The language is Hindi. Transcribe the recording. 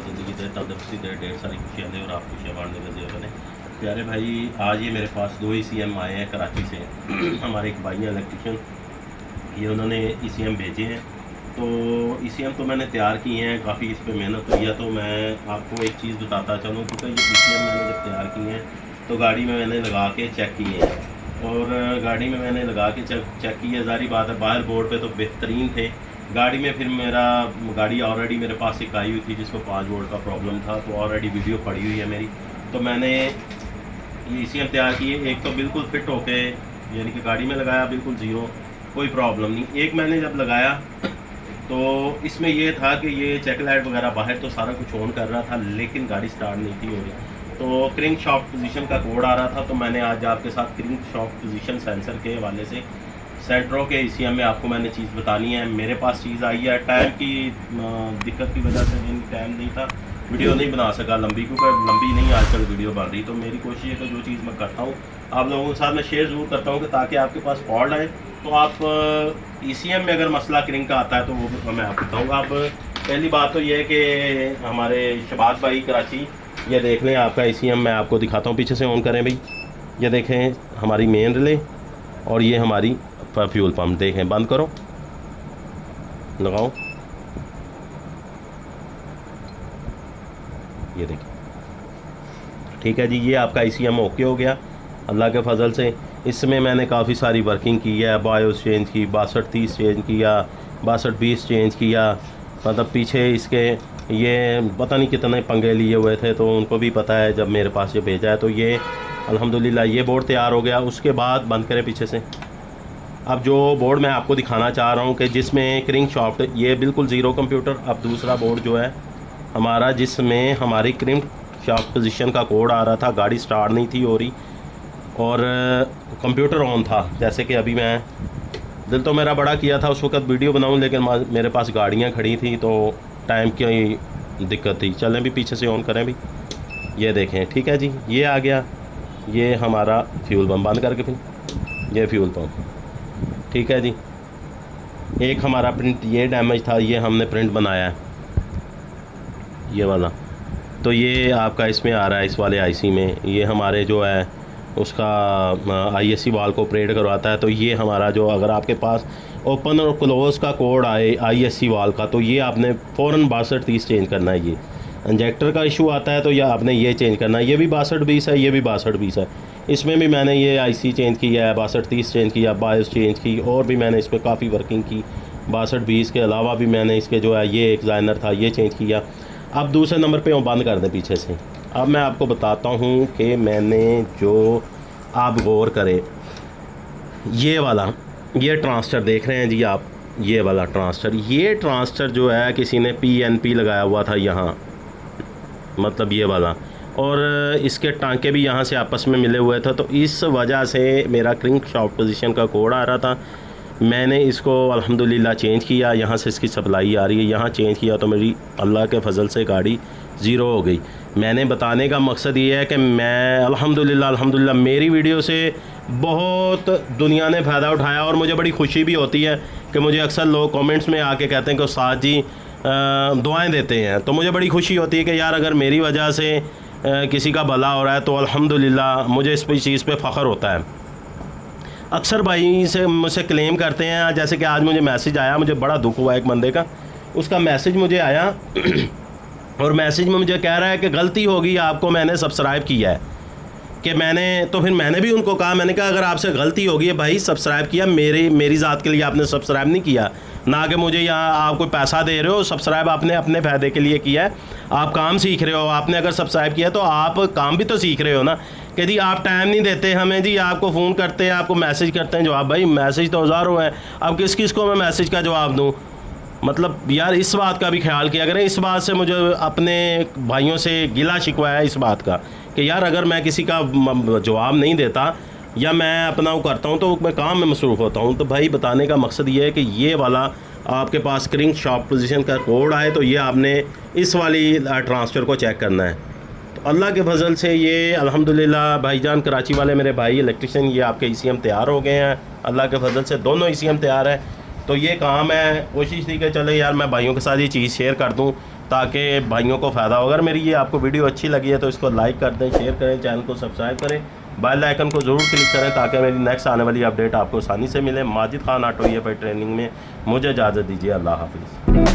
ज़िंदगी दे, तंदुरुस्ती दे, ढेर सारी खुशियाँ दे और आप खुशियाँ बांटने का ज़रिया बने। प्यारे भाई, आज ये मेरे पास 2 ECM आए हैं कराची से। हमारे एक भाई हैं इलेक्ट्रिशियन, ये उन्होंने ECM भेजे हैं। तो ECM तो मैंने तैयार किए हैं, काफ़ी इस पर मेहनत हुई है। तो मैं आपको एक चीज़ बताता चलूँ, क्योंकि ये ECM मैंने जब तैयार किए हैं तो गाड़ी में मैंने लगा के चेक किए हैं, और गाड़ी में मैंने लगा के चेक किए। ज़ाहिर बात है, बाहर बोर्ड पे तो बेहतरीन थे, गाड़ी में फिर गाड़ी ऑलरेडी मेरे पास एक आई हुई थी जिसको 5 वोल्ट का प्रॉब्लम था, तो ऑलरेडी वीडियो पड़ी हुई है मेरी। तो मैंने ये ECM तैयार किए, एक तो बिल्कुल फिट होके, यानी कि गाड़ी में लगाया बिल्कुल ज़ीरो, कोई प्रॉब्लम नहीं। एक मैंने जब लगाया तो इसमें ये था कि ये चेक लाइट वगैरह बाहर तो सारा कुछ ऑन कर रहा था, लेकिन गाड़ी स्टार्ट नहीं थी हो रही। तो क्रिंक शॉफ्ट पोजीशन का कोड आ रहा था। तो मैंने आज आपके साथ क्रिंक शॉफ्ट पोजीशन सेंसर के हवाले से सेंट्रो के ECM में आपको मैंने चीज़ बतानी है। मेरे पास चीज़ आई है, टाइम की दिक्कत की वजह से टाइम नहीं था, वीडियो नहीं बना सका लंबी, क्योंकि लंबी नहीं आजकल वीडियो बन रही। तो मेरी कोशिश है कि जो चीज़ मैं करता हूँ आप लोगों के साथ मैं शेयर ज़रूर करता हूँ, कि ताकि आपके पास फॉल्ट आए तो आप ECM में अगर मसला क्रिंक का आता है तो वो मैं आपको बताऊँगा। अब पहली बात तो ये है कि हमारे शबाज भाई कराची, ये देख लें आपका ECM मैं आपको दिखाता हूँ, पीछे से ऑन करें भाई। ये देखें हमारी मेन रिले, और ये हमारी फ्यूल पम्प, देखें, बंद करो, लगाओ, ये देखें, ठीक है जी। ये आपका ECM ओके हो गया अल्लाह के फजल से। इसमें मैंने काफ़ी सारी वर्किंग की है, बायोस चेंज की, 6230 चेंज किया, 6220 चेंज किया, मतलब पीछे इसके ये पता नहीं कितने पंगे लिए हुए थे, तो उनको भी पता है जब मेरे पास ये भेजा है। तो ये अल्हम्दुलिल्लाह ये बोर्ड तैयार हो गया। उसके बाद बंद करें पीछे से। अब जो बोर्ड मैं आपको दिखाना चाह रहा हूँ कि जिसमें क्रिंक शॉफ्ट, ये बिल्कुल ज़ीरो कंप्यूटर। अब दूसरा बोर्ड जो है हमारा, जिसमें हमारी क्रिंक शॉफ्ट पोजीशन का कोड आ रहा था, गाड़ी स्टार्ट नहीं थी हो रही और कंप्यूटर ऑन था। जैसे कि अभी मैं, दिल तो मेरा बड़ा किया था उस वक्त वीडियो बनाऊं, लेकिन मेरे पास गाड़ियां खड़ी थी तो टाइम की दिक्कत थी। चलें भी पीछे से ऑन करें भी, ये देखें, ठीक है जी। ये आ गया, ये हमारा फ्यूल पम्प, बंद करके फिर ये फ्यूल पम्प, ठीक है जी। एक हमारा प्रिंट ये डैमेज था, ये हमने प्रिंट बनाया है, ये वाला। तो ये आपका इसमें आ रहा है, इस वाले IC में, ये हमारे जो है उसका ISC वाल को ऑपरेट करवाता है। तो ये हमारा जो, अगर आपके पास ओपन और क्लोज़ का कोड आए ISC वाल का, तो ये आपने फ़ौरन 6230 चेंज करना है। ये इंजेक्टर का इशू आता है तो या आपने ये चेंज करना है। ये भी 6220 है, ये भी 6220 है। इसमें भी मैंने ये IC चेंज किया है, 6230 चेंज किया, बायोस चेंज की, और भी मैंने इस पर काफ़ी वर्किंग की। 6220 के अलावा भी मैंने इसके जो है ये एक्साइनर था, ये चेंज किया। अब दूसरे नंबर पे बंद कर दें पीछे से। अब मैं आपको बताता हूँ कि मैंने जो, आप गौर करें, ये वाला, ये ट्रांसटर देख रहे हैं जी आप, ये वाला ट्रांसटर, ये ट्रांसटर जो है किसी ने PNP लगाया हुआ था यहाँ, मतलब ये वाला, और इसके टांके भी यहाँ से आपस में मिले हुए थे। तो इस वजह से मेरा क्रिंक शॉफ्ट पोजीशन का कोड आ रहा था। मैंने इसको अल्हम्दुलिल्लाह चेंज किया, यहाँ से इसकी सप्लाई आ रही है, यहाँ चेंज किया तो मेरी अल्लाह के फजल से गाड़ी ज़ीरो हो गई। मैंने बताने का मकसद ये है कि मैं अल्हम्दुलिल्लाह मेरी वीडियो से बहुत दुनिया ने फ़ायदा उठाया, और मुझे बड़ी खुशी भी होती है कि मुझे अक्सर लोग कमेंट्स में आके कहते हैं कि उस्ताद जी दुआएं देते हैं। तो मुझे बड़ी खुशी होती है कि यार अगर मेरी वजह से किसी का भला हो रहा है तो अल्हम्दुलिल्लाह मुझे इस चीज़ पे फ़ख्र होता है। अक्सर भाई से मुझसे क्लेम करते हैं, जैसे कि आज मुझे मैसेज आया, मुझे बड़ा दुख हुआ एक बंदे का, उसका मैसेज मुझे आया और मैसेज में मुझे कह रहा है कि गलती होगी, आपको मैंने सब्सक्राइब किया है। कि मैंने, तो फिर मैंने भी उनको कहा, मैंने कहा अगर आपसे गलती होगी है भाई, सब्सक्राइब किया, मेरी ज़ात के लिए आपने सब्सक्राइब नहीं किया, ना कि मुझे यहाँ आप कोई पैसा दे रहे हो। सब्सक्राइब आपने अपने फ़ायदे के लिए किया है, आप काम सीख रहे हो। आपने अगर सब्सक्राइब किया तो आप काम भी तो सीख रहे हो ना, कि जी आप टाइम नहीं देते हमें जी, आपको फ़ोन करते हैं, आपको मैसेज करते हैं जवाब, भाई मैसेज तो हज़ारों हैं, अब किस किस को मैं मैसेज का जवाब दूँ। मतलब यार इस बात का भी ख्याल किया करें। इस बात से मुझे अपने भाइयों से गिला शिकवा है इस बात का कि यार अगर मैं किसी का जवाब नहीं देता या मैं अपना वो करता हूँ तो मैं काम में मसरूफ़ होता हूँ। तो भाई बताने का मकसद ये है कि ये वाला आपके पास क्रिंक शॉफ्ट पोजीशन का कोड आए तो ये आपने इस वाली ट्रांसफ़र को चेक करना है। तो अल्लाह के फजल से ये अल्हम्दुलिल्लाह भाईजान कराची वाले मेरे भाई इलेक्ट्रिशियन, ये आपके ECM तैयार हो गए हैं। अल्लाह के फजल से दोनों ECM तैयार है। तो ये काम है, कोशिश थी कि चले यार मैं भाइयों के साथ ये चीज़ शेयर कर दूं ताकि भाइयों को फ़ायदा हो। अगर मेरी ये आपको वीडियो अच्छी लगी है तो इसको लाइक कर दें, शेयर करें, चैनल को सब्सक्राइब करें, बेल आइकन को ज़रूर क्लिक करें ताकि मेरी नेक्स्ट आने वाली अपडेट आपको आसानी से मिले। Majid Khan auto EFI training में मुझे इजाज़त दीजिए। अल्लाह हाफिज़।